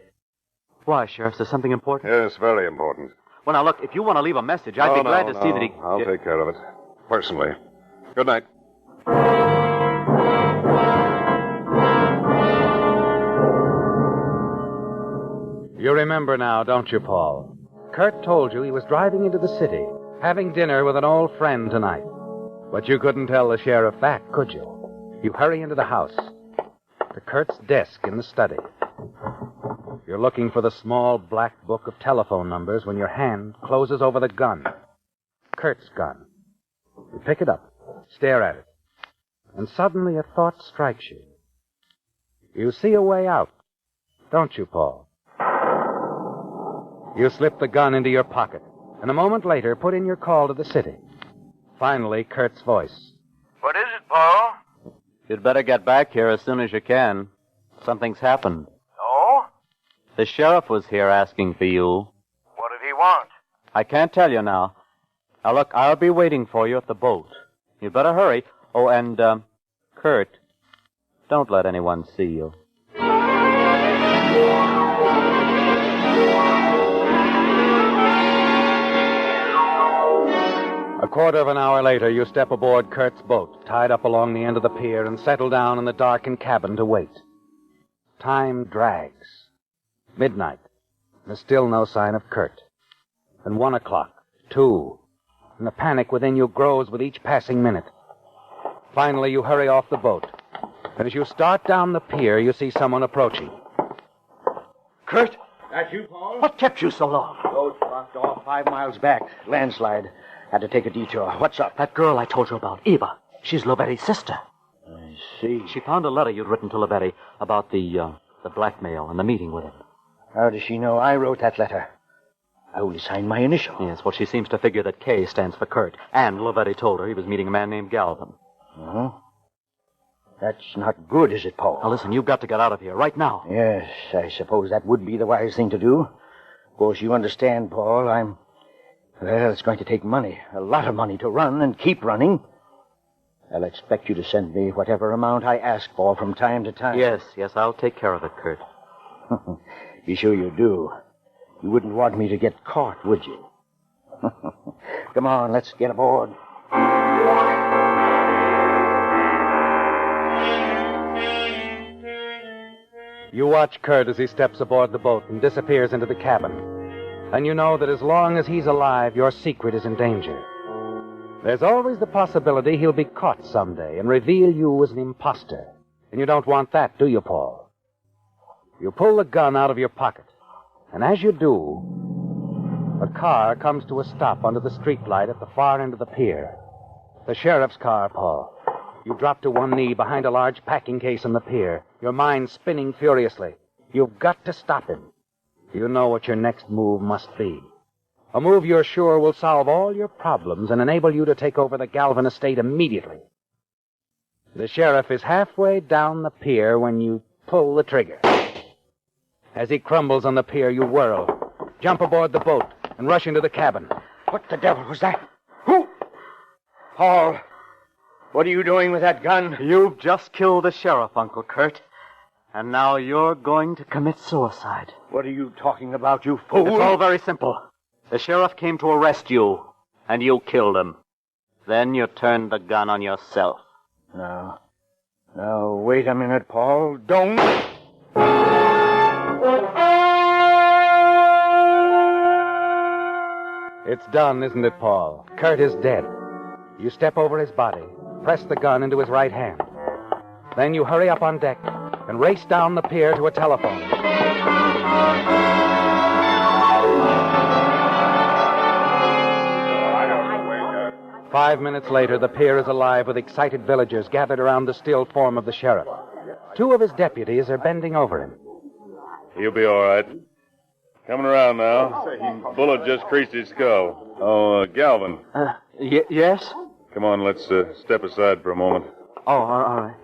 Why, Sheriff, is there something important? Yes, very important. Well, now, look, if you want to leave a message, I'd be glad to see that he... I'll take care of it. Personally. Good night. You remember now, don't you, Paul? Kurt told you he was driving into the city, having dinner with an old friend tonight. But you couldn't tell the sheriff that, could you? You hurry into the house, to Kurt's desk in the study. You're looking for the small black book of telephone numbers when your hand closes over the gun. Kurt's gun. You pick it up, stare at it, and suddenly a thought strikes you. You see a way out, don't you, Paul? You slip the gun into your pocket, and a moment later put in your call to the city. Finally, Kurt's voice. What is it, Paul? You'd better get back here as soon as you can. Something's happened. Oh? The sheriff was here asking for you. What did he want? I can't tell you now. Now, look, I'll be waiting for you at the boat. You'd better hurry. Oh, and, Kurt, don't let anyone see you. A quarter of an hour later, you step aboard Kurt's boat, tied up along the end of the pier, and settle down in the darkened cabin to wait. Time drags. Midnight. There's still no sign of Kurt. And 1 o'clock, 2, and the panic within you grows with each passing minute. Finally, you hurry off the boat. And as you start down the pier, you see someone approaching. Kurt? That you, Paul? What kept you so long? Boat blocked off 5 miles back. Landslide. Had to take a detour. What's up? That girl I told you about, Eva. She's Lovetti's sister. I see. She found a letter you'd written to Lovetti about the blackmail and the meeting with him. How does she know I wrote that letter? I only signed my initial. Yes, well, she seems to figure that K stands for Kurt. And Lovetti told her he was meeting a man named Galvin. Uh-huh. That's not good, is it, Paul? Now, listen, you've got to get out of here right now. Yes, I suppose that would be the wise thing to do. Of course, you understand, Paul, Well, it's going to take money, a lot of money to run and keep running. I'll expect you to send me whatever amount I ask for from time to time. Yes, I'll take care of it, Kurt. Be sure you do. You wouldn't want me to get caught, would you? Come on, let's get aboard. You watch Kurt as he steps aboard the boat and disappears into the cabin. And you know that as long as he's alive, your secret is in danger. There's always the possibility he'll be caught someday and reveal you as an imposter. And you don't want that, do you, Paul? You pull the gun out of your pocket. And as you do, a car comes to a stop under the streetlight at the far end of the pier. The sheriff's car, Paul. You drop to one knee behind a large packing case on the pier, your mind spinning furiously. You've got to stop him. You know what your next move must be. A move you're sure will solve all your problems and enable you to take over the Galvin estate immediately. The sheriff is halfway down the pier when you pull the trigger. As he crumbles on the pier, you whirl, jump aboard the boat, and rush into the cabin. What the devil was that? Who? Paul, what are you doing with that gun? You've just killed the sheriff, Uncle Kurt. And now you're going to commit suicide. What are you talking about, you fool? It's all very simple. The sheriff came to arrest you, and you killed him. Then you turned the gun on yourself. Now, wait a minute, Paul. Don't... It's done, isn't it, Paul? Kurt is dead. You step over his body, press the gun into his right hand. Then you hurry up on deck and race down the pier to a telephone. 5 minutes later, the pier is alive with excited villagers gathered around the still form of the sheriff. 2 of his deputies are bending over him. He'll be all right. Coming around now. Bullet just creased his skull. Oh, Galvin. Yes? Come on, let's step aside for a moment. Oh, all right.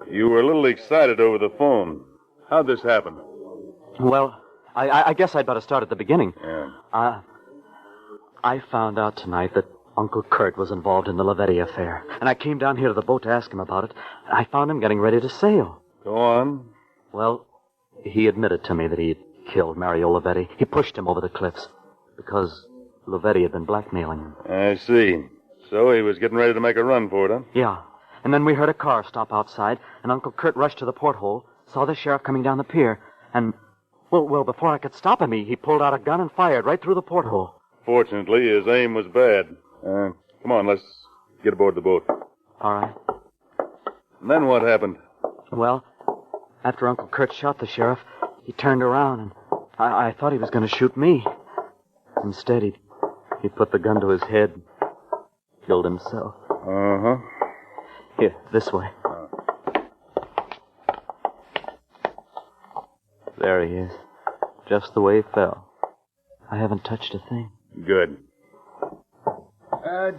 You were a little excited over the phone. How'd this happen? Well, I guess I'd better start at the beginning. Yeah. I found out tonight that Uncle Kurt was involved in the Lavetti affair. And I came down here to the boat to ask him about it. I found him getting ready to sail. Go on. Well, he admitted to me that he had killed Mario Lavetti. He pushed him over the cliffs because Lavetti had been blackmailing him. I see. So he was getting ready to make a run for it, huh? Yeah. And then we heard a car stop outside, and Uncle Kurt rushed to the porthole, saw the sheriff coming down the pier, and, well, before I could stop him, he pulled out a gun and fired right through the porthole. Fortunately, his aim was bad. Come on, let's get aboard the boat. All right. And then what happened? Well, after Uncle Kurt shot the sheriff, he turned around, and I thought he was going to shoot me. Instead, he put the gun to his head and killed himself. Uh-huh. Here, this way. There he is. Just the way he fell. I haven't touched a thing. Good.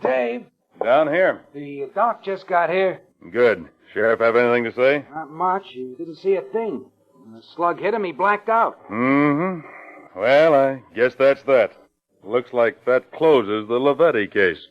Dave. Down here. The doc just got here. Good. Sheriff have anything to say? Not much. He didn't see a thing. When the slug hit him, he blacked out. Mm-hmm. Well, I guess that's that. Looks like that closes the Lavetti case.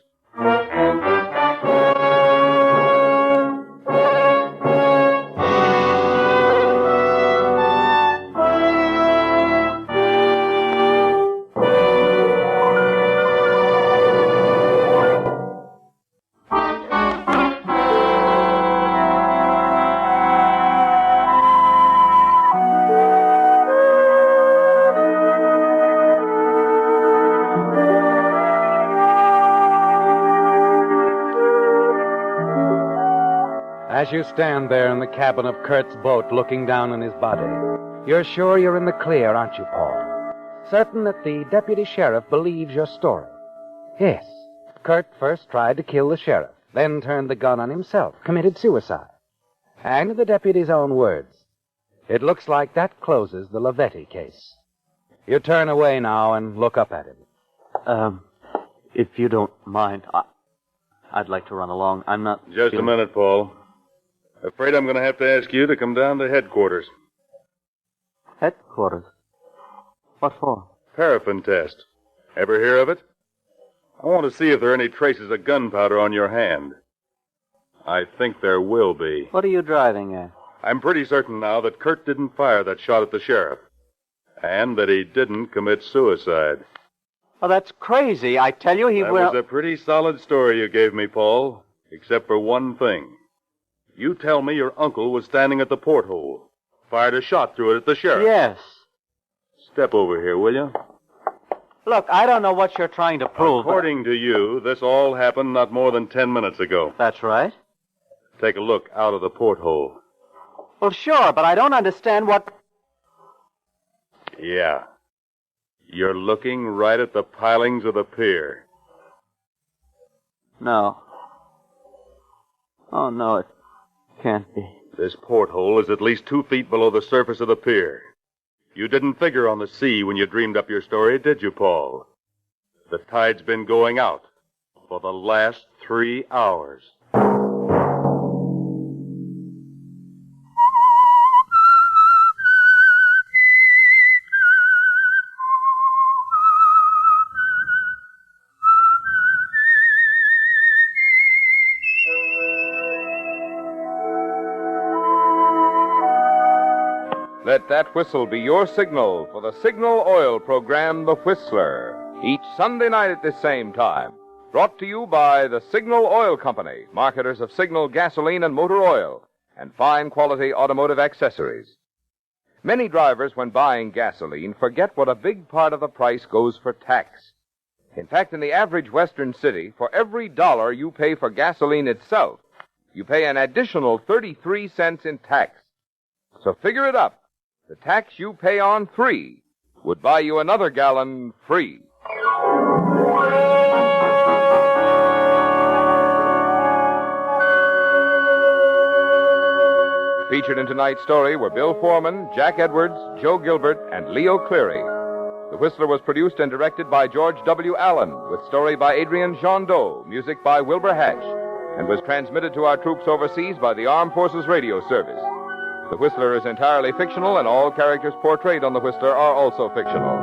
As you stand there in the cabin of Kurt's boat looking down on his body, you're sure you're in the clear, aren't you, Paul? Certain that the deputy sheriff believes your story. Yes, Kurt first tried to kill the sheriff, then turned the gun on himself, committed suicide. And in the deputy's own words, it looks like that closes the Lavetti case. You turn away now and look up at him. If you don't mind, I'd like to run along. I'm not... Just a minute, Paul. Afraid I'm going to have to ask you to come down to headquarters. Headquarters? What for? Paraffin test. Ever hear of it? I want to see if there are any traces of gunpowder on your hand. I think there will be. What are you driving at? I'm pretty certain now that Kurt didn't fire that shot at the sheriff. And that he didn't commit suicide. Oh, that's crazy. I tell you, That was a pretty solid story you gave me, Paul. Except for one thing. You tell me your uncle was standing at the porthole. Fired a shot through it at the sheriff. Yes. Step over here, will you? Look, I don't know what you're trying to prove. According to you, this all happened not more than 10 minutes ago. That's right. Take a look out of the porthole. Well, sure, but I don't understand what... Yeah. You're looking right at the pilings of the pier. No. Oh, no, it can't be. This porthole is at least 2 feet below the surface of the pier. You didn't figure on the sea when you dreamed up your story, did you, Paul? The tide's been going out for the last 3 hours. Let that whistle be your signal for the Signal Oil program, The Whistler, each Sunday night at this same time. Brought to you by the Signal Oil Company, marketers of Signal gasoline and motor oil, and fine quality automotive accessories. Many drivers, when buying gasoline, forget what a big part of the price goes for tax. In fact, in the average Western city, for every $1 you pay for gasoline itself, you pay an additional 33 cents in tax. So figure it up. The tax you pay on 3 would buy you another gallon free. Featured in tonight's story were Bill Foreman, Jack Edwards, Joe Gilbert, and Leo Cleary. The Whistler was produced and directed by George W. Allen, with story by Adrian Jondeau, music by Wilbur Hatch, and was transmitted to our troops overseas by the Armed Forces Radio Service. The Whistler is entirely fictional, and all characters portrayed on The Whistler are also fictional.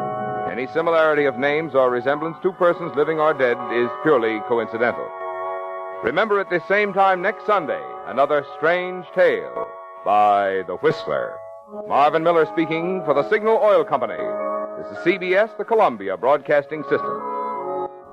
Any similarity of names or resemblance to persons living or dead is purely coincidental. Remember at this same time next Sunday, another strange tale by The Whistler. Marvin Miller speaking for the Signal Oil Company. This is CBS, the Columbia Broadcasting System.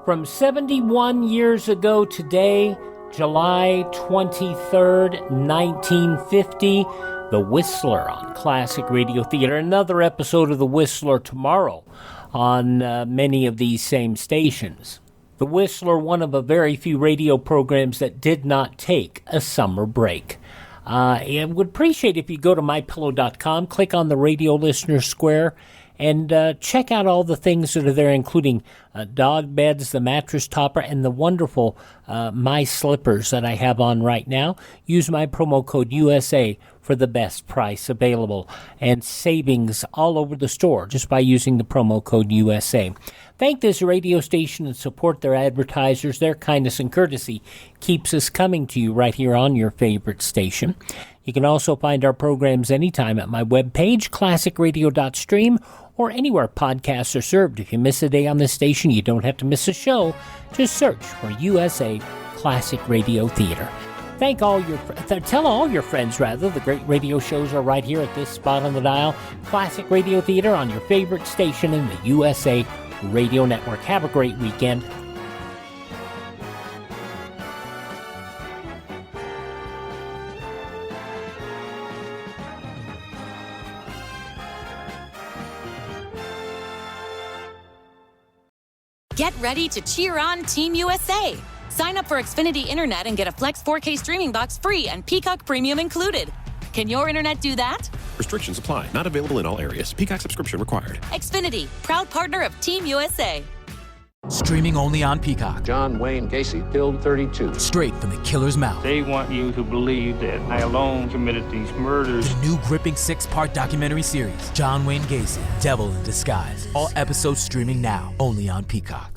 From 71 years ago today, July 23rd, 1950, The Whistler on Classic Radio Theater. Another episode of The Whistler tomorrow on many of these same stations. The Whistler, one of a very few radio programs that did not take a summer break. I would appreciate if you go to mypillow.com, click on the radio listener square, and check out all the things that are there, including dog beds, the mattress topper, and the wonderful My Slippers that I have on right now. Use my promo code USA for the best price available, and savings all over the store just by using the promo code USA. Thank this radio station and support their advertisers. Their kindness and courtesy keeps us coming to you right here on your favorite station. You can also find our programs anytime at my webpage, classicradio.stream, or anywhere podcasts are served. If you miss a day on this station, you don't have to miss a show. Just search for USA Classic Radio Theater. Tell all your friends, the great radio shows are right here at this spot on the dial. Classic Radio Theater on your favorite station in the USA Radio Network. Have a great weekend. Get ready to cheer on Team USA. Sign up for Xfinity Internet and get a Flex 4K streaming box free and Peacock Premium included. Can your internet do that? Restrictions apply. Not available in all areas. Peacock subscription required. Xfinity, proud partner of Team USA. Streaming only on Peacock. John Wayne Gacy killed 32. Straight from the killer's mouth. They want you to believe that I alone committed these murders. The new gripping 6-part documentary series, John Wayne Gacy, Devil in Disguise. All episodes streaming now, only on Peacock.